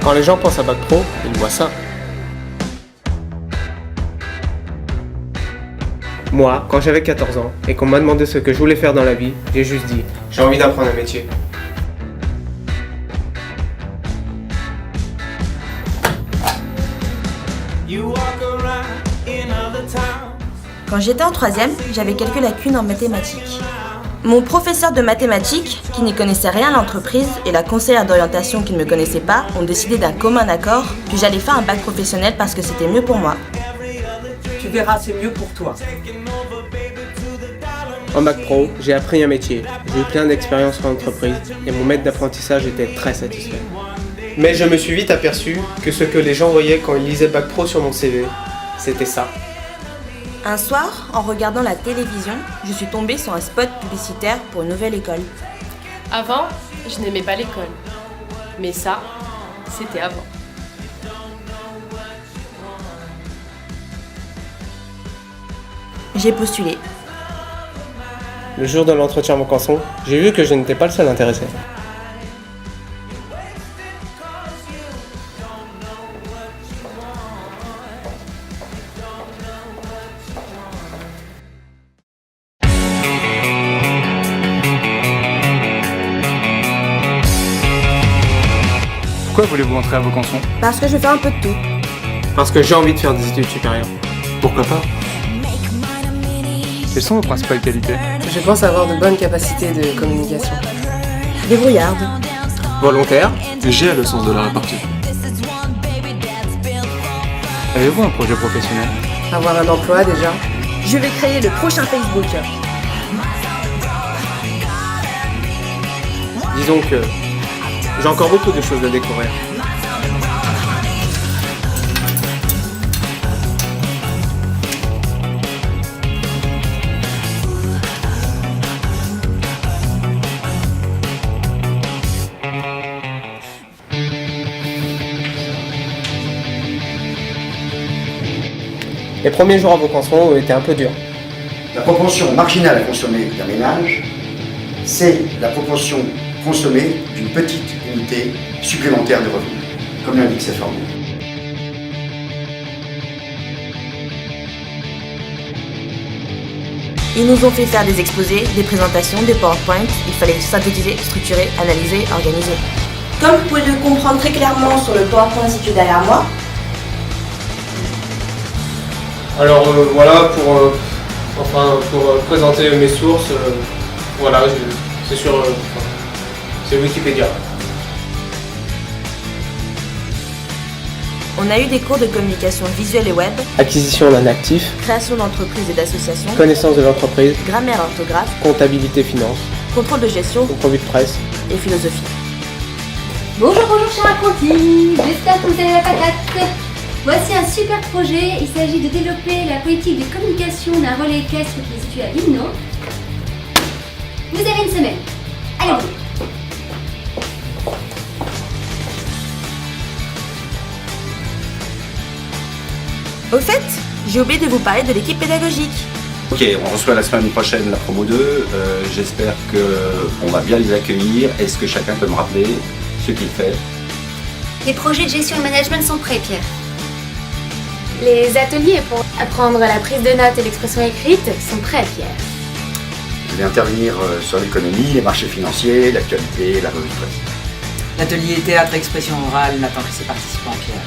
Quand les gens pensent à Bac Pro, ils voient ça. Moi, quand j'avais 14 ans et qu'on m'a demandé ce que je voulais faire dans la vie, j'ai juste dit « j'ai envie d'apprendre un métier ». Quand j'étais en troisième, j'avais quelques lacunes en mathématiques. Mon professeur de mathématiques, qui n'y connaissait rien à l'entreprise, et la conseillère d'orientation qui ne me connaissait pas, ont décidé d'un commun accord que j'allais faire un bac professionnel parce que c'était mieux pour moi. Tu verras, c'est mieux pour toi. En Bac Pro, j'ai appris un métier, j'ai eu plein d'expériences en entreprise et mon maître d'apprentissage était très satisfait. Mais je me suis vite aperçu que ce que les gens voyaient quand ils lisaient Bac Pro sur mon CV, c'était ça. Un soir, en regardant la télévision, je suis tombée sur un spot publicitaire pour une nouvelle école. Avant, je n'aimais pas l'école. Mais ça, c'était avant. J'ai postulé. Le jour de l'entretien Vocanson, j'ai vu que je n'étais pas le seul intéressé. Pourquoi voulez-vous entrer à Vocanson? Parce que je fais un peu de tout. Parce que j'ai envie de faire des études supérieures. Pourquoi pas? Quelles sont vos principales qualités? Je pense avoir de bonnes capacités de communication. Débrouillarde. Volontaire. J'ai le sens de la répartie. Avez-vous un projet professionnel? Avoir un emploi déjà. Je vais créer le prochain Facebook. Disons que j'ai encore beaucoup de choses à découvrir. Les premiers jours à Vocanson ont été un peu durs. La proportion marginale consommée d'un ménage, c'est la proportion consommée d'une petite unité supplémentaire de revenus, comme l'indique cette formule. Ils nous ont fait faire des exposés, des présentations, des PowerPoint. Il fallait synthétiser, structurer, analyser, organiser. Comme vous pouvez le comprendre très clairement sur le PowerPoint situé derrière moi. Alors voilà, pour présenter mes sources, voilà, c'est sur c'est Wikipédia. On a eu des cours de communication visuelle et web, Acquisition d'un actif, création d'entreprises et d'associations, connaissance de l'entreprise, grammaire et orthographe, comptabilité finance, contrôle de gestion revue de presse. et philosophie. Bonjour, chers apprentis, j'espère que vous avez la patate. Voici un super projet, il s'agit de développer la politique de communication d'un relais équestre qui est situé à Vimno. Vous avez une semaine, allez-y. Au fait, j'ai oublié de vous parler de l'équipe pédagogique. Ok, on reçoit la semaine prochaine la promo 2, j'espère qu'on va bien les accueillir. Est-ce que chacun peut me rappeler ce qu'il fait? Les projets de gestion et management sont prêts, Pierre. Les ateliers pour apprendre la prise de notes et l'expression écrite sont prêts, Pierre. Je vais intervenir sur l'économie, les marchés financiers, l'actualité, la revue de presse. L'atelier théâtre expression orale n'attend que ses participants, Pierre.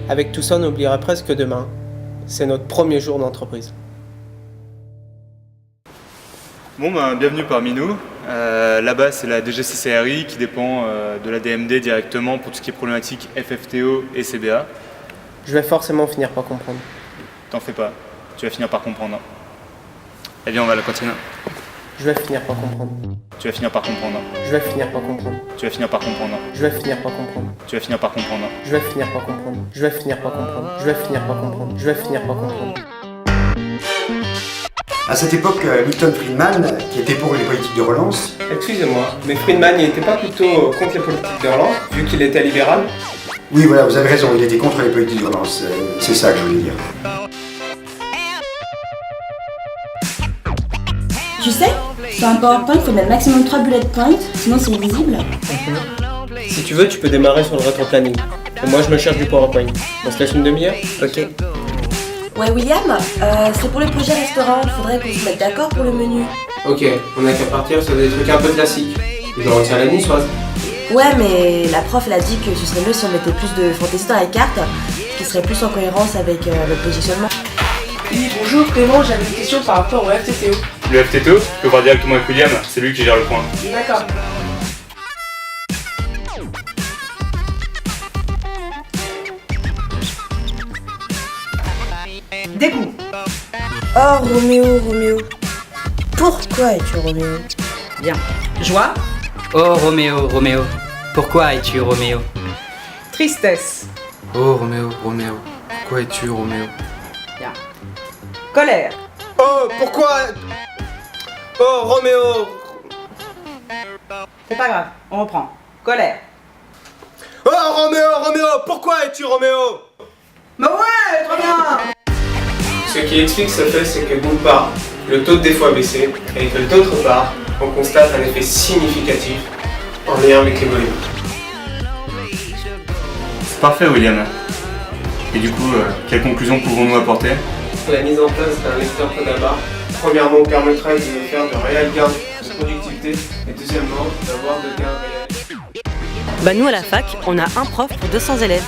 Avec tout ça, on oubliera presque demain. C'est notre premier jour d'entreprise. Bon, bienvenue parmi nous. Là-bas, c'est la DGCCRI qui dépend de la DMD directement pour tout ce qui est problématique FFTO et CBA. Je vais forcément finir par comprendre. T'en fais pas, tu vas finir par comprendre. Eh bien, on va la continuer. Je vais finir par comprendre. Tu vas finir par comprendre. Je vais finir par comprendre. Tu vas finir par comprendre. Je vais finir par comprendre. Tu vas finir par comprendre. Je vais finir par comprendre. Je vais finir par comprendre. Je vais finir par comprendre. Je vais finir par comprendre. À cette époque, Milton Friedman, qui était pour les politiques de relance, Excusez-moi, mais Friedman n'était pas plutôt contre les politiques de relance, vu qu'il était libéral? oui voilà, vous avez raison, il était contre les politiques de relance, c'est ça que je voulais dire. Tu sais, Sur un PowerPoint, il faut mettre maximum 3 bullet points, sinon c'est invisible. Si tu veux, tu peux démarrer sur le rétro-planning. Et moi, je me cherche du PowerPoint. On se laisse une demi-heure? Ok. Ouais, William, c'est pour le projet restaurant, il faudrait qu'on se mette d'accord pour le menu. Ok, on a qu'à partir sur des trucs un peu classiques. Je retiens la niçoise. Ouais, mais la prof, elle a dit que ce serait mieux si on mettait plus de fantaisie dans la carte, qui serait plus en cohérence avec le positionnement. Oui, bonjour Clément, j'avais une question par rapport au FTTO. Le FTTO, tu peux voir directement avec William, c'est lui qui gère le point. D'accord. Dégoût. Oh, Roméo. Pourquoi es-tu Roméo? Bien. Joie. Oh Roméo, pourquoi es-tu Roméo? Tristesse. Oh Roméo, pourquoi es-tu Roméo? Bien. Colère. Oh, pourquoi? Oh, Roméo. C'est pas grave, on reprend. Colère. Oh, Roméo, pourquoi es-tu Roméo? Mais ouais, trop bien. Ce qui explique ce fait, c'est que d'une part, le taux de défaut a baissé, et que d'autre part, on constate un effet significatif en lien avec les volumes. C'est parfait, William. Et du coup, quelles conclusions pouvons-nous apporter? La mise en place d'un lecteur Codabar, premièrement, permettrait de faire de réels gains de productivité, et deuxièmement, d'avoir de gains réels. Bah nous à la fac, on a un prof pour 200 élèves.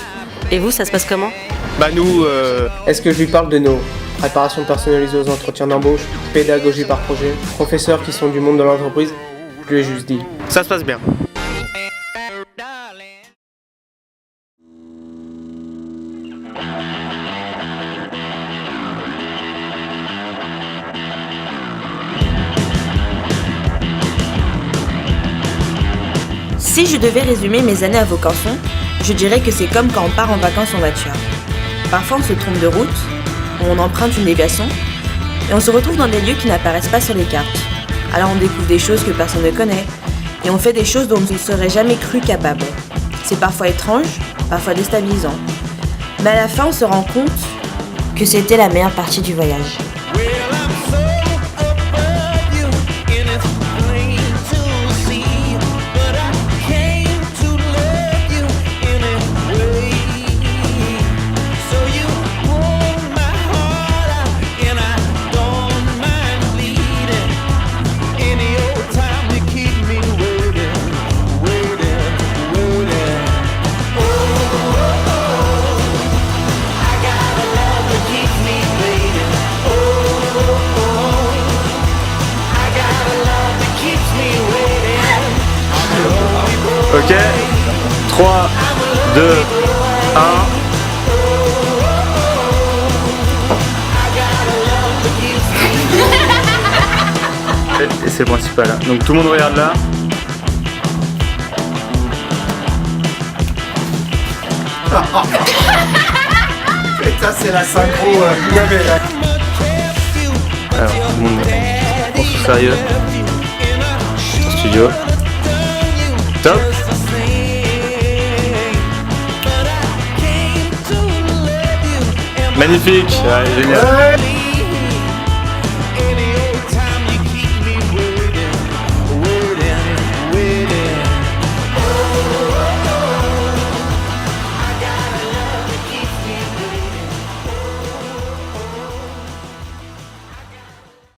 Et vous, ça se passe comment? Bah nous, Est-ce que je lui parle de nos préparations personnalisées aux entretiens d'embauche, pédagogie par projet, professeurs qui sont du monde de l'entreprise? Je lui ai juste dit, ça se passe bien. Si je devais résumer mes années à Vaucanson, je dirais que c'est comme quand on part en vacances en voiture. Parfois on se trompe de route, ou on emprunte une déviation, et on se retrouve dans des lieux qui n'apparaissent pas sur les cartes. Alors on découvre des choses que personne ne connaît, et on fait des choses dont on ne serait jamais cru capable. C'est parfois étrange, parfois déstabilisant. Mais à la fin on se rend compte que c'était la meilleure partie du voyage. Ok, 3, 2, 1. Et c'est le principal. Donc tout le monde regarde là. Putain, c'est la synchro qu'il y avait là. Alors tout le monde prend tout sérieux. En studio. Top. Magnifique, ouais, génial.